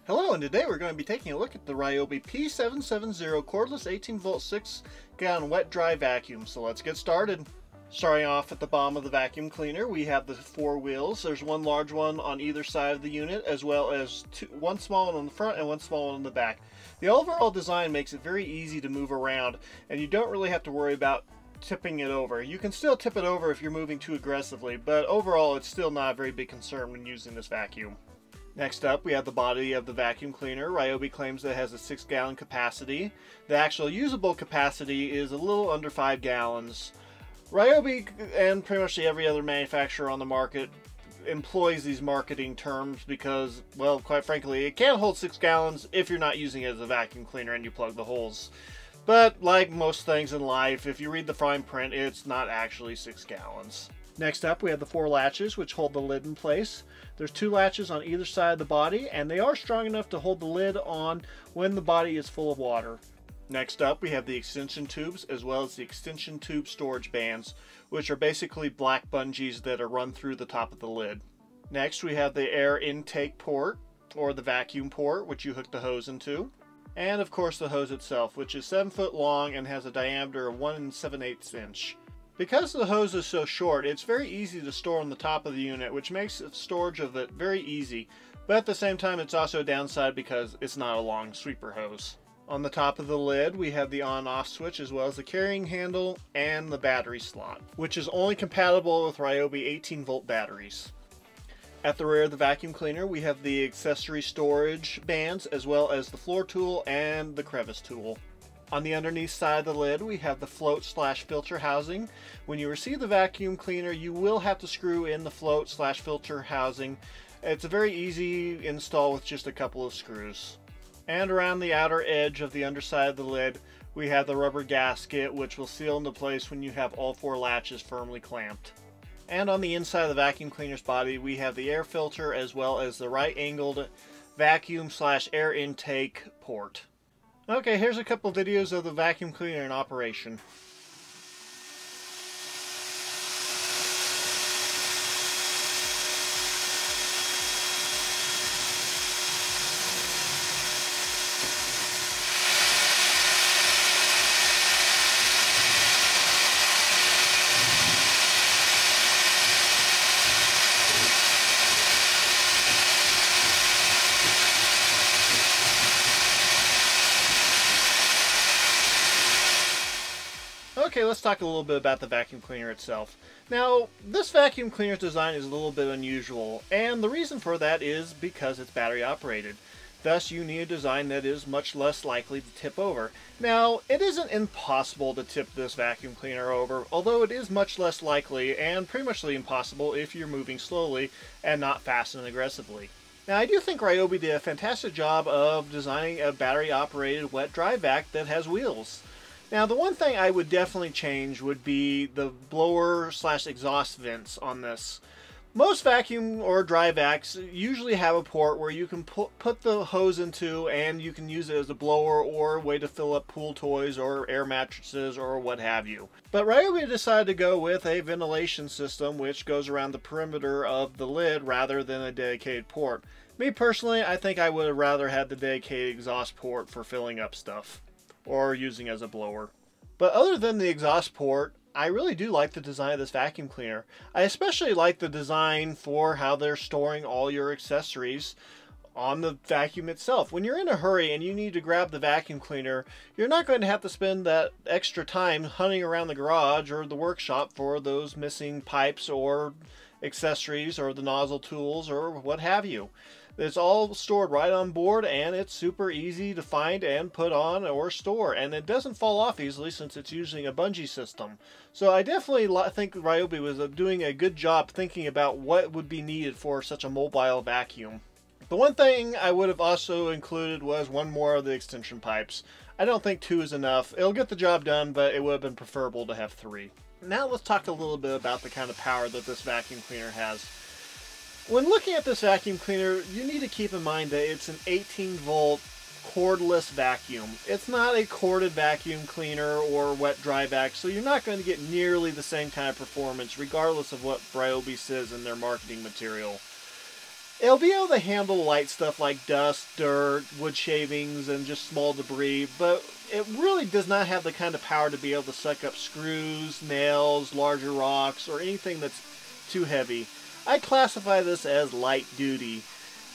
Hello, and today we're going to be taking a look at the Ryobi p770 Cordless 18-volt 6-gallon wet-dry vacuum. So let's get started. Starting off at the bottom of the vacuum cleaner, we have the 4 wheels. There's one large one on either side of the unit, as well as one small one on the front and one small one on the back. The overall design makes it very easy to move around, and you don't really have to worry about tipping it over. You can still tip it over if you're moving too aggressively, but overall it's still not a very big concern when using this vacuum. Next up, we have the body of the vacuum cleaner. Ryobi claims that it has a 6-gallon capacity. The actual usable capacity is a little under 5 gallons. Ryobi and pretty much every other manufacturer on the market employs these marketing terms because, well, quite frankly, it can't hold 6 gallons if you're not using it as a vacuum cleaner and you plug the holes. But like most things in life, if you read the fine print, it's not actually 6 gallons. Next up, we have the 4 latches which hold the lid in place. There's 2 latches on either side of the body, and they are strong enough to hold the lid on when the body is full of water. Next up, we have the extension tubes as well as the extension tube storage bands, which are basically black bungees that are run through the top of the lid. Next, we have the air intake port, or the vacuum port, which you hook the hose into. And of course the hose itself, which is 7 foot long and has a diameter of 1 7/8 inch. Because the hose is so short, it's very easy to store on the top of the unit, which makes the storage of it very easy, but at the same time it's also a downside because it's not a long sweeper hose. On the top of the lid, we have the on-off switch as well as the carrying handle and the battery slot, which is only compatible with Ryobi 18-volt batteries. At the rear of the vacuum cleaner, we have the accessory storage bands as well as the floor tool and the crevice tool. On the underneath side of the lid, we have the float/filter housing. When you receive the vacuum cleaner, you will have to screw in the float/filter housing. It's a very easy install with just a couple of screws. And around the outer edge of the underside of the lid, we have the rubber gasket, which will seal into place when you have all 4 latches firmly clamped. And on the inside of the vacuum cleaner's body, we have the air filter as well as the right-angled vacuum/air intake port. Okay, here's a couple videos of the vacuum cleaner in operation. Okay, let's talk a little bit about the vacuum cleaner itself. Now, this vacuum cleaner's design is a little bit unusual, and the reason for that is because it's battery operated. Thus, you need a design that is much less likely to tip over. Now, it isn't impossible to tip this vacuum cleaner over, although it is much less likely and pretty much impossible if you're moving slowly and not fast and aggressively. Now, I do think Ryobi did a fantastic job of designing a battery-operated wet-dry vac that has wheels. Now, the one thing I would definitely change would be the blower/exhaust vents on this. Most vacuum or dry vacs usually have a port where you can put the hose into and you can use it as a blower or a way to fill up pool toys or air mattresses or what have you. But Ryobi decided to go with a ventilation system which goes around the perimeter of the lid rather than a dedicated port. Me personally, I think I would have rather had the dedicated exhaust port for filling up stuff or using as a blower. But other than the exhaust port, I really do like the design of this vacuum cleaner. I especially like the design for how they're storing all your accessories on the vacuum itself. When you're in a hurry and you need to grab the vacuum cleaner, you're not going to have to spend that extra time hunting around the garage or the workshop for those missing pipes or accessories or the nozzle tools or what have you. It's all stored right on board, and it's super easy to find and put on or store, and it doesn't fall off easily since it's using a bungee system. So I definitely think Ryobi was doing a good job thinking about what would be needed for such a mobile vacuum. The one thing I would have also included was one more of the extension pipes. I don't think 2 is enough. It'll get the job done, but it would have been preferable to have 3. Now let's talk a little bit about the kind of power that this vacuum cleaner has. When looking at this vacuum cleaner, you need to keep in mind that it's an 18-volt cordless vacuum. It's not a corded vacuum cleaner or wet dry vac, so you're not going to get nearly the same kind of performance regardless of what Ryobi says in their marketing material. It'll be able to handle light stuff like dust, dirt, wood shavings, and just small debris, but it really does not have the kind of power to be able to suck up screws, nails, larger rocks, or anything that's too heavy. I classify this as light duty,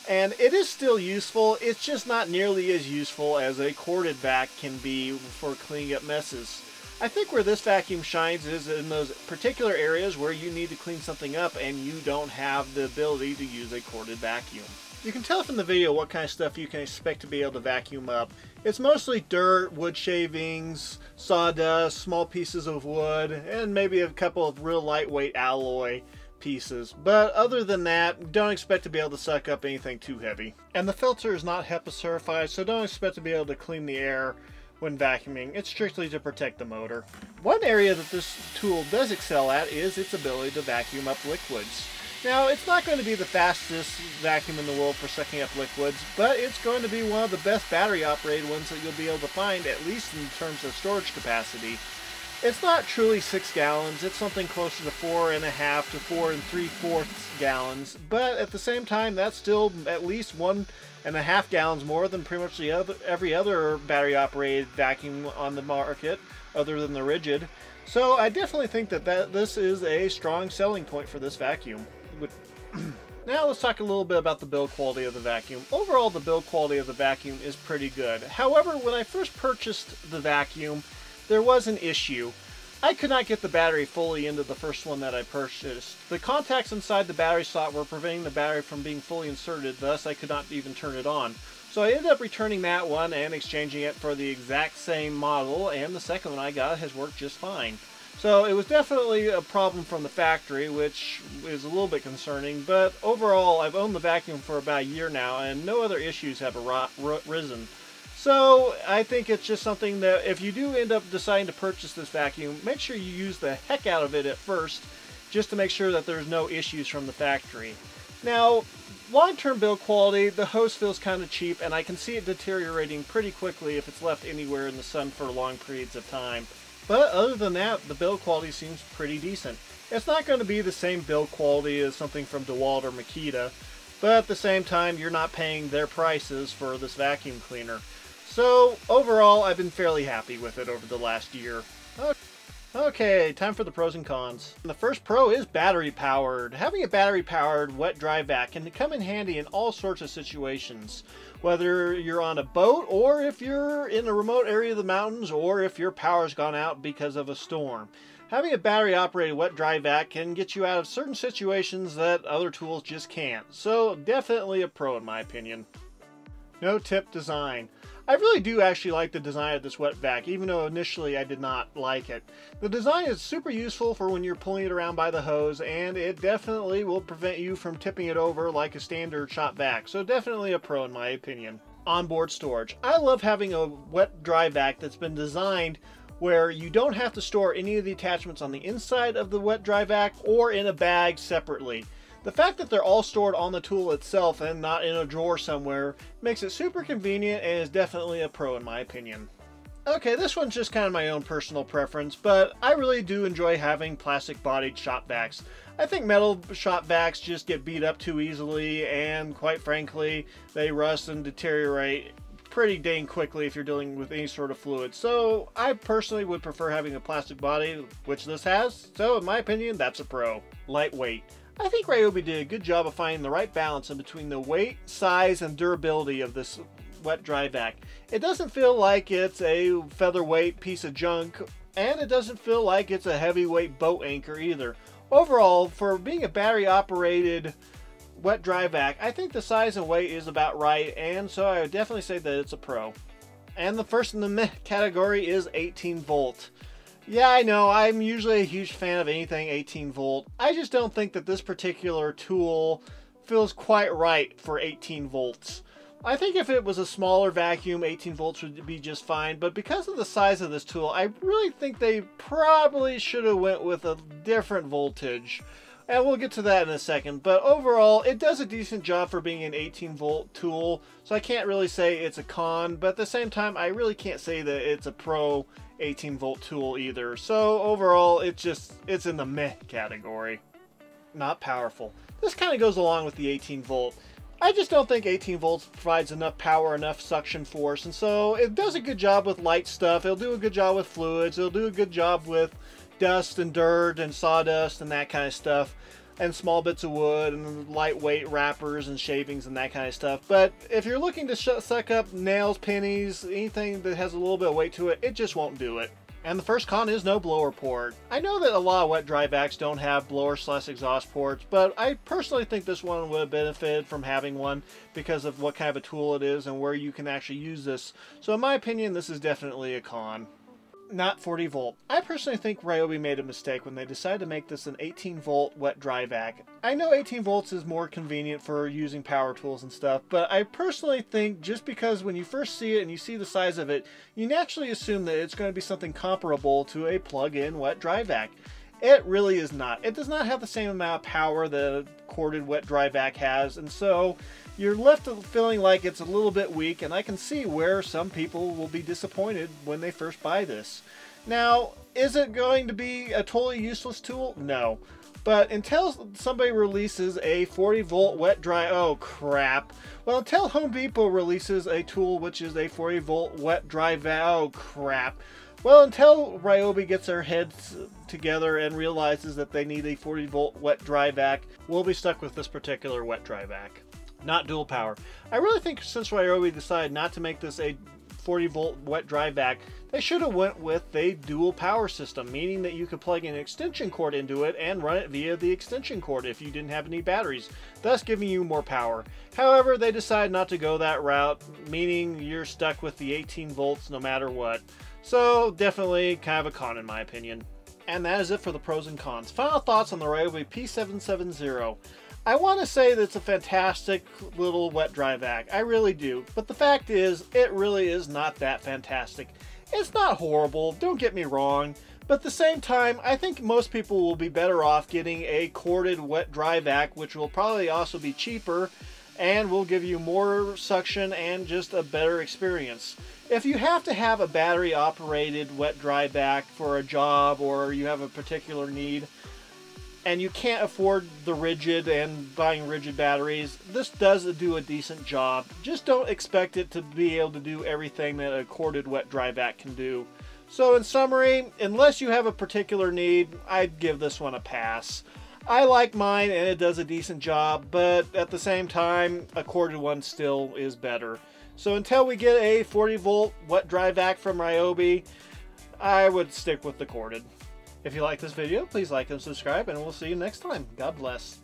and it is still useful. It's just not nearly as useful as a corded vac can be for cleaning up messes. I think where this vacuum shines is in those particular areas where you need to clean something up and you don't have the ability to use a corded vacuum. You can tell from the video what kind of stuff you can expect to be able to vacuum up. It's mostly dirt, wood shavings, sawdust, small pieces of wood, and maybe a couple of real lightweight alloy pieces. But other than that, don't expect to be able to suck up anything too heavy. And the filter is not HEPA certified, so don't expect to be able to clean the air when vacuuming. It's strictly to protect the motor. One area that this tool does excel at is its ability to vacuum up liquids. Now, it's not going to be the fastest vacuum in the world for sucking up liquids, but it's going to be one of the best battery operated ones that you'll be able to find, at least in terms of storage capacity. It's not truly 6 gallons, it's something closer to 4.5 to 4 3/4 gallons, but at the same time, that's still at least 1.5 gallons more than pretty much every other battery operated vacuum on the market, other than the Rigid. So I definitely think that this is a strong selling point for this vacuum. Now let's talk a little bit about the build quality of the vacuum. Overall, the build quality of the vacuum is pretty good. However, when I first purchased the vacuum, there was an issue. I could not get the battery fully into the first one that I purchased. The contacts inside the battery slot were preventing the battery from being fully inserted, thus I could not even turn it on. So I ended up returning that one and exchanging it for the exact same model, and the second one I got has worked just fine. So it was definitely a problem from the factory, which is a little bit concerning, but overall I've owned the vacuum for about a year now and no other issues have arisen. So I think it's just something that if you do end up deciding to purchase this vacuum, make sure you use the heck out of it at first, just to make sure that there's no issues from the factory. Now, long-term build quality, the hose feels kind of cheap, and I can see it deteriorating pretty quickly if it's left anywhere in the sun for long periods of time. But other than that, the build quality seems pretty decent. It's not going to be the same build quality as something from DeWalt or Makita, but at the same time, you're not paying their prices for this vacuum cleaner. So overall, I've been fairly happy with it over the last year. Okay, time for the pros and cons. And the first pro is battery powered. Having a battery powered wet dry vac can come in handy in all sorts of situations. Whether you're on a boat, or if you're in a remote area of the mountains, or if your power's gone out because of a storm. Having a battery operated wet dry vac can get you out of certain situations that other tools just can't. So definitely a pro in my opinion. No-tip design. I really do actually like the design of this wet vac, even though initially I did not like it. The design is super useful for when you're pulling it around by the hose, and it definitely will prevent you from tipping it over like a standard shop vac, so definitely a pro in my opinion. Onboard storage. I love having a wet dry vac that's been designed where you don't have to store any of the attachments on the inside of the wet dry vac or in a bag separately. The fact that they're all stored on the tool itself and not in a drawer somewhere makes it super convenient and is definitely a pro in my opinion. Okay, this one's just kind of my own personal preference, but I really do enjoy having plastic bodied shop vacs. I think metal shop vacs just get beat up too easily, and quite frankly, they rust and deteriorate pretty dang quickly if you're dealing with any sort of fluid. So I personally would prefer having a plastic body, which this has, so in my opinion, that's a pro. Lightweight. I think Ryobi did a good job of finding the right balance in between the weight, size, and durability of this wet dry vac. It doesn't feel like it's a featherweight piece of junk, and it doesn't feel like it's a heavyweight boat anchor either. overall, for being a battery operated wet dry vac, I think the size and weight is about right, and so I would definitely say that it's a pro. And the first in the meh category is 18 volt. Yeah, I know, I'm usually a huge fan of anything 18 volt. I just don't think that this particular tool feels quite right for 18 volts. I think if it was a smaller vacuum, 18 volts would be just fine, but because of the size of this tool, I really think they probably should have went with a different voltage. And we'll get to that in a second, but overall, it does a decent job for being an 18 volt tool, so I can't really say it's a con, but at the same time, I really can't say that it's a pro 18 volt tool either. So overall, it's in the meh category. Not powerful. This kind of goes along with the 18 volt. I just don't think 18 volts provides enough power, enough suction force, and so it does a good job with light stuff. It'll do a good job with fluids. It'll do a good job with dust and dirt and sawdust and that kind of stuff, and small bits of wood and lightweight wrappers and shavings and that kind of stuff. But if you're looking to suck up nails, pennies, anything that has a little bit of weight to it, it just won't do it. And the first con is no blower port. I know that a lot of wet dry vacs don't have blower/exhaust ports, but I personally think this one would have benefited from having one because of what kind of a tool it is and where you can actually use this. So in my opinion, this is definitely a con. Not 40 volt. I personally think Ryobi made a mistake when they decided to make this an 18 volt wet dry vac. I know 18 volts is more convenient for using power tools and stuff, but I personally think just because when you first see it and you see the size of it, you naturally assume that it's going to be something comparable to a plug-in wet dry vac. It really is not. It does not have the same amount of power that a corded wet dry vac has, and so you're left feeling like it's a little bit weak, and I can see where some people will be disappointed when they first buy this. Now, is it going to be a totally useless tool? No. But until somebody releases a 40 volt wet dry, oh crap. Well, until Home Depot releases a tool which is a 40 volt wet dry vac, oh crap. Well, until Ryobi gets their heads together and realizes that they need a 40 volt wet dry vac, we'll be stuck with this particular wet dry vac. Not dual power. I really think since Ryobi decided not to make this a 40 volt wet dry vac, they should have went with a dual power system, meaning that you could plug an extension cord into it and run it via the extension cord if you didn't have any batteries, thus giving you more power. However, they decided not to go that route, meaning you're stuck with the 18 volts no matter what. So definitely kind of a con in my opinion. And that is it for the pros and cons. Final thoughts on the Ryobi p770. I want to say that it's a fantastic little wet dry vac. I really do. But the fact is, it really is not that fantastic. It's not horrible, don't get me wrong. But at the same time, I think most people will be better off getting a corded wet dry vac, which will probably also be cheaper and will give you more suction and just a better experience. If you have to have a battery operated wet dry vac for a job or you have a particular need, and you can't afford the rigid and buying rigid batteries, this does do a decent job. Just don't expect it to be able to do everything that a corded wet dry vac can do. So in summary, unless you have a particular need, I'd give this one a pass. I like mine and it does a decent job, but at the same time, a corded one still is better. So until we get a 40 volt wet dry vac from Ryobi, I would stick with the corded. If you like this video, please like and subscribe, and we'll see you next time. God bless.